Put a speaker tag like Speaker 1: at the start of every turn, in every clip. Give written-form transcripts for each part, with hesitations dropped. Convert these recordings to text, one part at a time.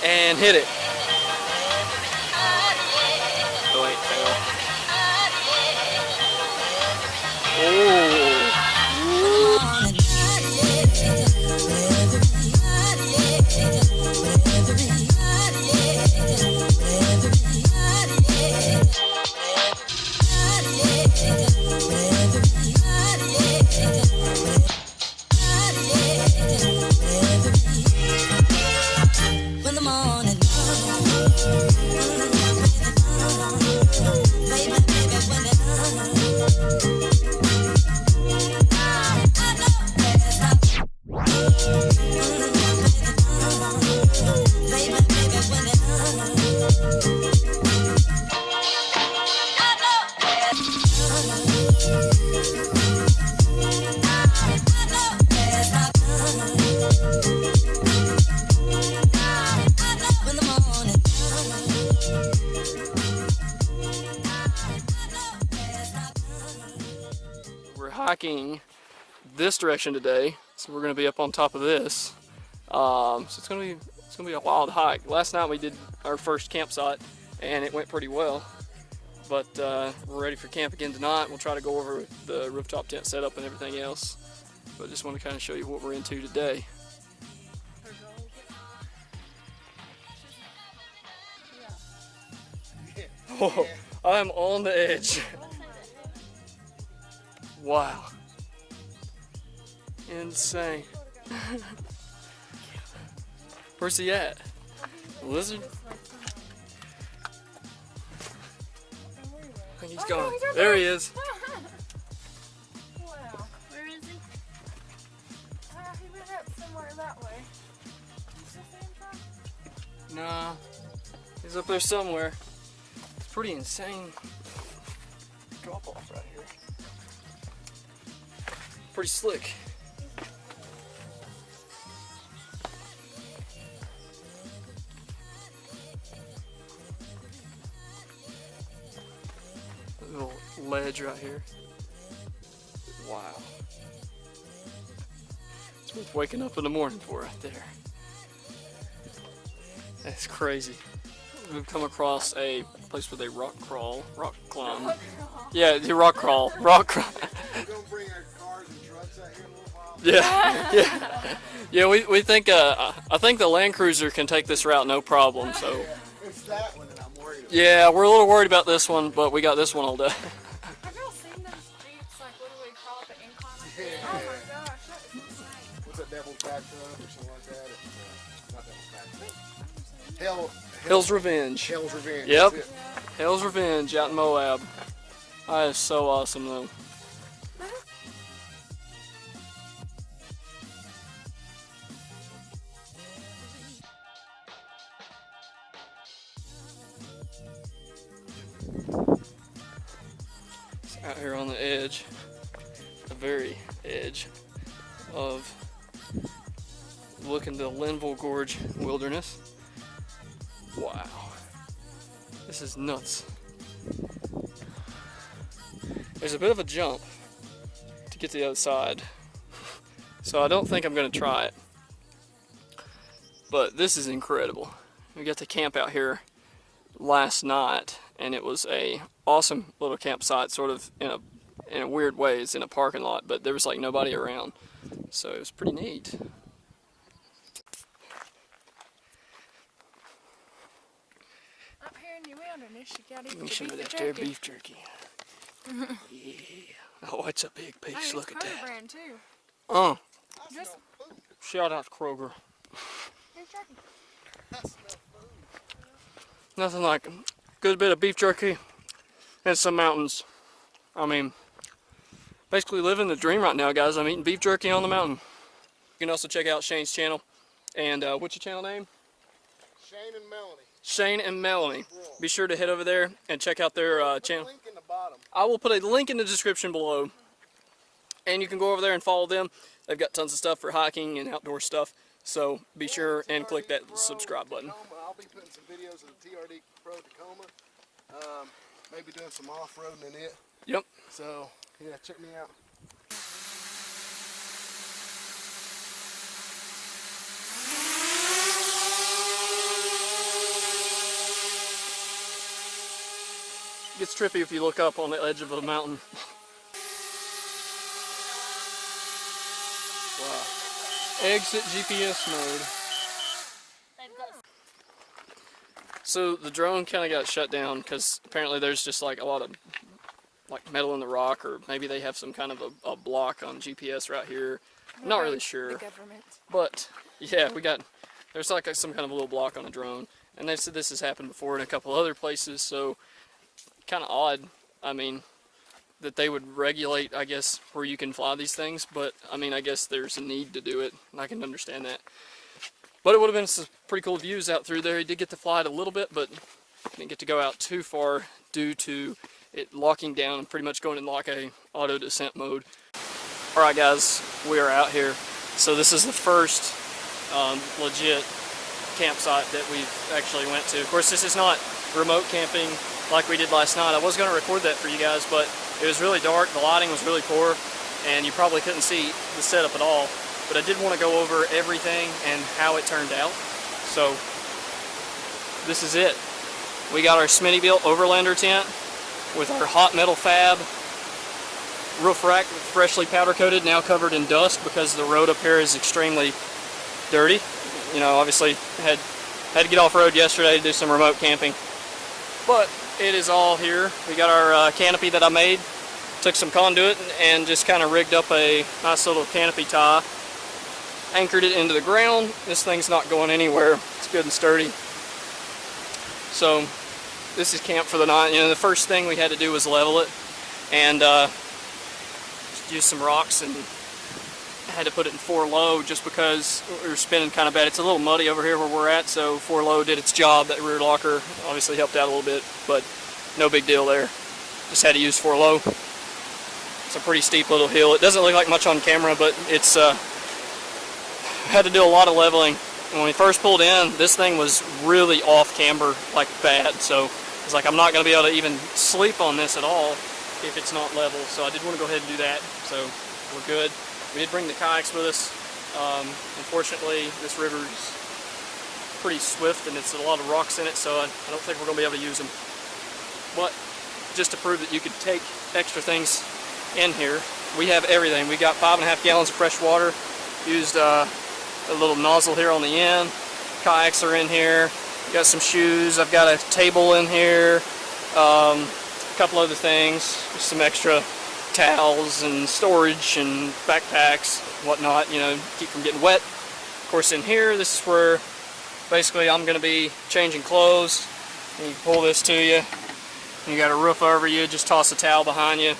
Speaker 1: and hit it. Oh wait, fail. Oh. We're hiking this direction today, so we're going to be up on top of this. So it's going to be a wild hike. Last night we did our first campsite, and it went pretty well. But we're ready for camp again tonight. We'll try to go over the rooftop tent setup and everything else. But I just want to kind of show you what we're into today. Oh, I'm on the edge. Wow. Insane. Where's he at? Lizard? I think he's gone. There he is.
Speaker 2: Wow. Where is he? He went up somewhere that way. You still see him, Tom?
Speaker 1: Nah. He's up there somewhere. It's pretty insane drop off right here. Pretty slick. A little ledge right here. Wow. It's worth waking up in the morning for right there. That's crazy. We've come across a place where they rock climb. Yeah, the rock crawl. Yeah. We think I think the Land Cruiser can take this route no problem. So
Speaker 3: it's that one that I'm worried about.
Speaker 1: yeah, we're a little worried about this one, but we got this one all day.
Speaker 2: Have y'all seen those jeeps like literally crawl up an incline like that? Oh my gosh, that is insane.
Speaker 3: What's that, Devil's Back Run or something like that? It's, not Devil's Back Run.
Speaker 1: Hell's Revenge.
Speaker 3: Hell's Revenge.
Speaker 1: Yep.
Speaker 3: That's it.
Speaker 1: Hell's Revenge out in Moab. That is so awesome though. Out here on the edge, the very edge of looking to Linville Gorge wilderness. Wow, this is nuts. There's a bit of a jump to get to the other side, so I don't think I'm going to try it. But this is incredible. We got to camp out here last night, and it was a awesome little campsite, sort of in a weird way. It's in a parking lot, but there was like nobody around, so it was pretty neat.
Speaker 2: Up here in the wilderness, you gotta eat
Speaker 1: Let me
Speaker 2: the
Speaker 1: show you
Speaker 2: beef
Speaker 1: that there
Speaker 2: jerky.
Speaker 1: beef jerky. Yeah. Oh, it's a big piece.
Speaker 2: Hey,
Speaker 1: Look at
Speaker 2: it's Kroger
Speaker 1: that.
Speaker 2: brand too.
Speaker 1: Just shout out to Kroger.
Speaker 2: Here's jerky.
Speaker 1: Nothing like a good bit of beef jerky and some mountains. I mean, basically living the dream right now, guys. I'm eating beef jerky on the mountain. You can also check out Shane's channel. And what's your channel name?
Speaker 3: Shane and Melanie.
Speaker 1: Shane and Melanie. Be sure to head over there and check out their channel.
Speaker 3: Link in the bottom.
Speaker 1: I will put a link in the description below. And you can go over there and follow them. They've got tons of stuff for hiking and outdoor stuff. So be sure and click that subscribe button.
Speaker 3: I'll be putting some videos of the TRD Pro Tacoma. Maybe doing some off-roading in it.
Speaker 1: Yep.
Speaker 3: So, yeah, check me out.
Speaker 1: gets trippy if you look up on the edge of a mountain. Wow. Exit GPS mode. So the drone kind of got shut down because apparently there's just like a lot of like metal in the rock, or maybe they have some kind of a block on GPS right here. I'm not really sure.
Speaker 2: The government.
Speaker 1: But yeah, there's like some kind of a little block on a drone, and they said this has happened before in a couple other places, so kind of odd. I mean, that they would regulate, I guess, where you can fly these things, but I mean, I guess there's a need to do it, and I can understand that. But it would have been some pretty cool views out through there. He did get to fly it a little bit, but didn't get to go out too far due to it locking down and pretty much going in like a auto descent mode. Alright guys, we are out here. So this is the first legit campsite that we've actually went to. Of course, this is not remote camping like we did last night. I was going to record that for you guys, but it was really dark, the lighting was really poor, and you probably couldn't see the setup at all. But I did want to go over everything and how it turned out. So this is it. We got our Smitty-built Overlander tent with our hot metal fab roof rack, freshly powder coated, now covered in dust because the road up here is extremely dirty. You know, obviously had to get off road yesterday to do some remote camping, but it is all here. We got our canopy that I made, took some conduit and just kind of rigged up a nice little canopy tie, anchored it into the ground. This thing's not going anywhere. It's good and sturdy. So this is camp for the night. You know, the first thing we had to do was level it and use some rocks, and I had to put it in 4 low just because we were spinning kind of bad. It's a little muddy over here where we're at, so 4 low did its job. That rear locker obviously helped out a little bit, but no big deal there. Just had to use 4 low. It's a pretty steep little hill. It doesn't look like much on camera, but it's had to do a lot of leveling. When we first pulled in, this thing was really off camber, like bad, so it's like I'm not going to be able to even sleep on this at all if it's not level, so I did want to go ahead and do that, so we're good. We did bring the kayaks with us. Unfortunately, this river's pretty swift and it's a lot of rocks in it, so I don't think we're going to be able to use them. But just to prove that you could take extra things in here, we have everything. We got 5.5 gallons of fresh water, used a little nozzle here on the end. Kayaks are in here. Got some shoes. I've got a table in here. A couple other things. Just some extra towels and storage and backpacks, whatnot. You know, keep from getting wet. Of course, in here, this is where basically I'm going to be changing clothes. And you pull this to you. You got a roof over you. Just toss a towel behind you,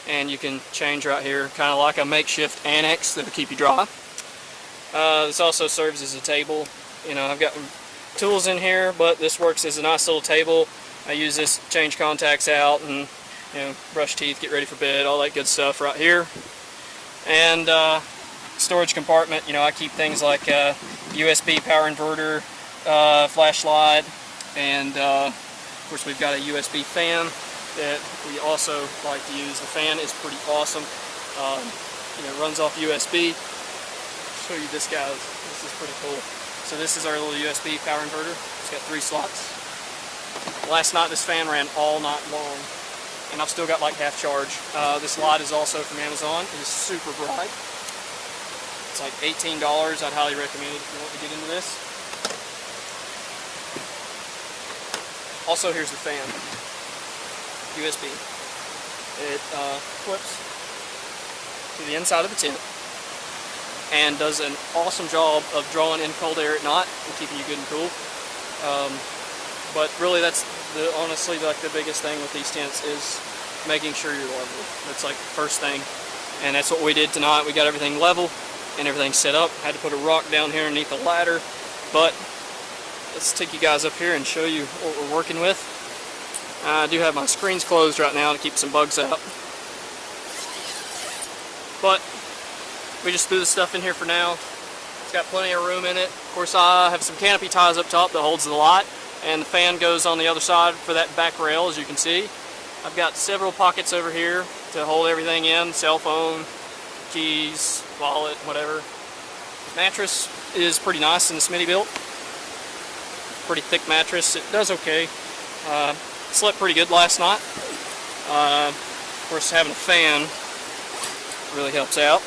Speaker 1: and you can change right here, kind of like a makeshift annex that'll keep you dry. This also serves as a table. You know, I've got tools in here, but this works as a nice little table. I use this to change contacts out and, you know, brush teeth, get ready for bed, all that good stuff right here. And storage compartment, you know, I keep things like USB power inverter, flashlight, and of course we've got a USB fan that we also like to use. The fan is pretty awesome. You know, it runs off USB. Show you this, guys. This is pretty cool. So this is our little USB power inverter. It's got 3 slots. Last night this fan ran all night long, and I've still got like half charge. This light is also from Amazon. It is super bright. It's like $18. I'd highly recommend it if you want to get into this. Also, here's the fan. USB. It clips to the inside of the tent and does an awesome job of drawing in cold air at night and keeping you good and cool. But really, that's honestly like the biggest thing with these tents is making sure you're level. That's like the first thing, and that's what we did tonight. We got everything level and everything set up. Had to put a rock down here underneath the ladder, but let's take you guys up here and show you what we're working with. I do have my screens closed right now to keep some bugs out, but we just threw the stuff in here for now. It's got plenty of room in it. Of course, I have some canopy ties up top that holds the light, and the fan goes on the other side for that back rail, as you can see. I've got several pockets over here to hold everything in, cell phone, keys, wallet, whatever. Mattress is pretty nice in the Smitty built. Pretty thick mattress. It does okay. Slept pretty good last night. Of course, having a fan really helps out.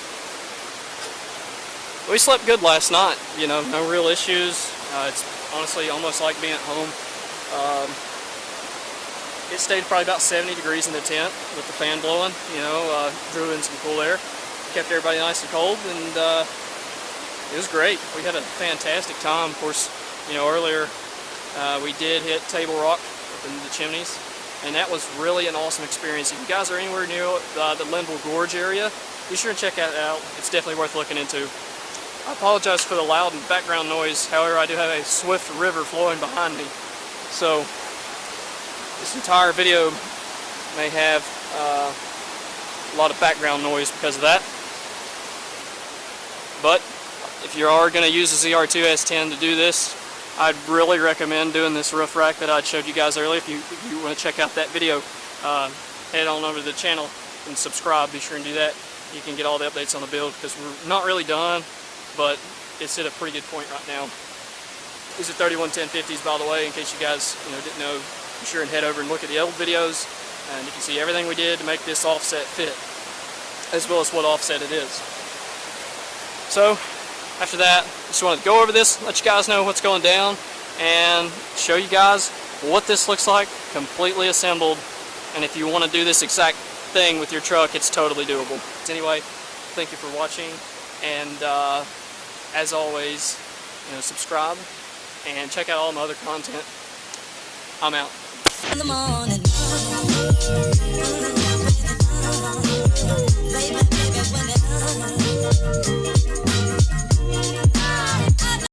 Speaker 1: We slept good last night, you know, no real issues. It's honestly almost like being at home. It stayed probably about 70 degrees in the tent with the fan blowing, you know, drew in some cool air, kept everybody nice and cold, and it was great. We had a fantastic time. Of course, you know, earlier we did hit Table Rock up in the Chimneys, and that was really an awesome experience. If you guys are anywhere near the Linville Gorge area, be sure and check that out. It's definitely worth looking into. I apologize for the loud and background noise, however I do have a swift river flowing behind me. So this entire video may have a lot of background noise because of that. But if you are going to use the ZR2 S10 to do this, I'd really recommend doing this roof rack that I showed you guys earlier. If you want to check out that video, head on over to the channel and subscribe. Be sure and do that. You can get all the updates on the build because we're not really done, but it's at a pretty good point right now. These are 311050s, by the way, in case you guys didn't know. Be sure and head over and look at the old videos, and you can see everything we did to make this offset fit, as well as what offset it is. So after that, just wanted to go over this, let you guys know what's going down, and show you guys what this looks like completely assembled. And if you want to do this exact thing with your truck, it's totally doable. Anyway, thank you for watching, and as always, subscribe and check out all my other content. I'm out. In the morning. Baby, when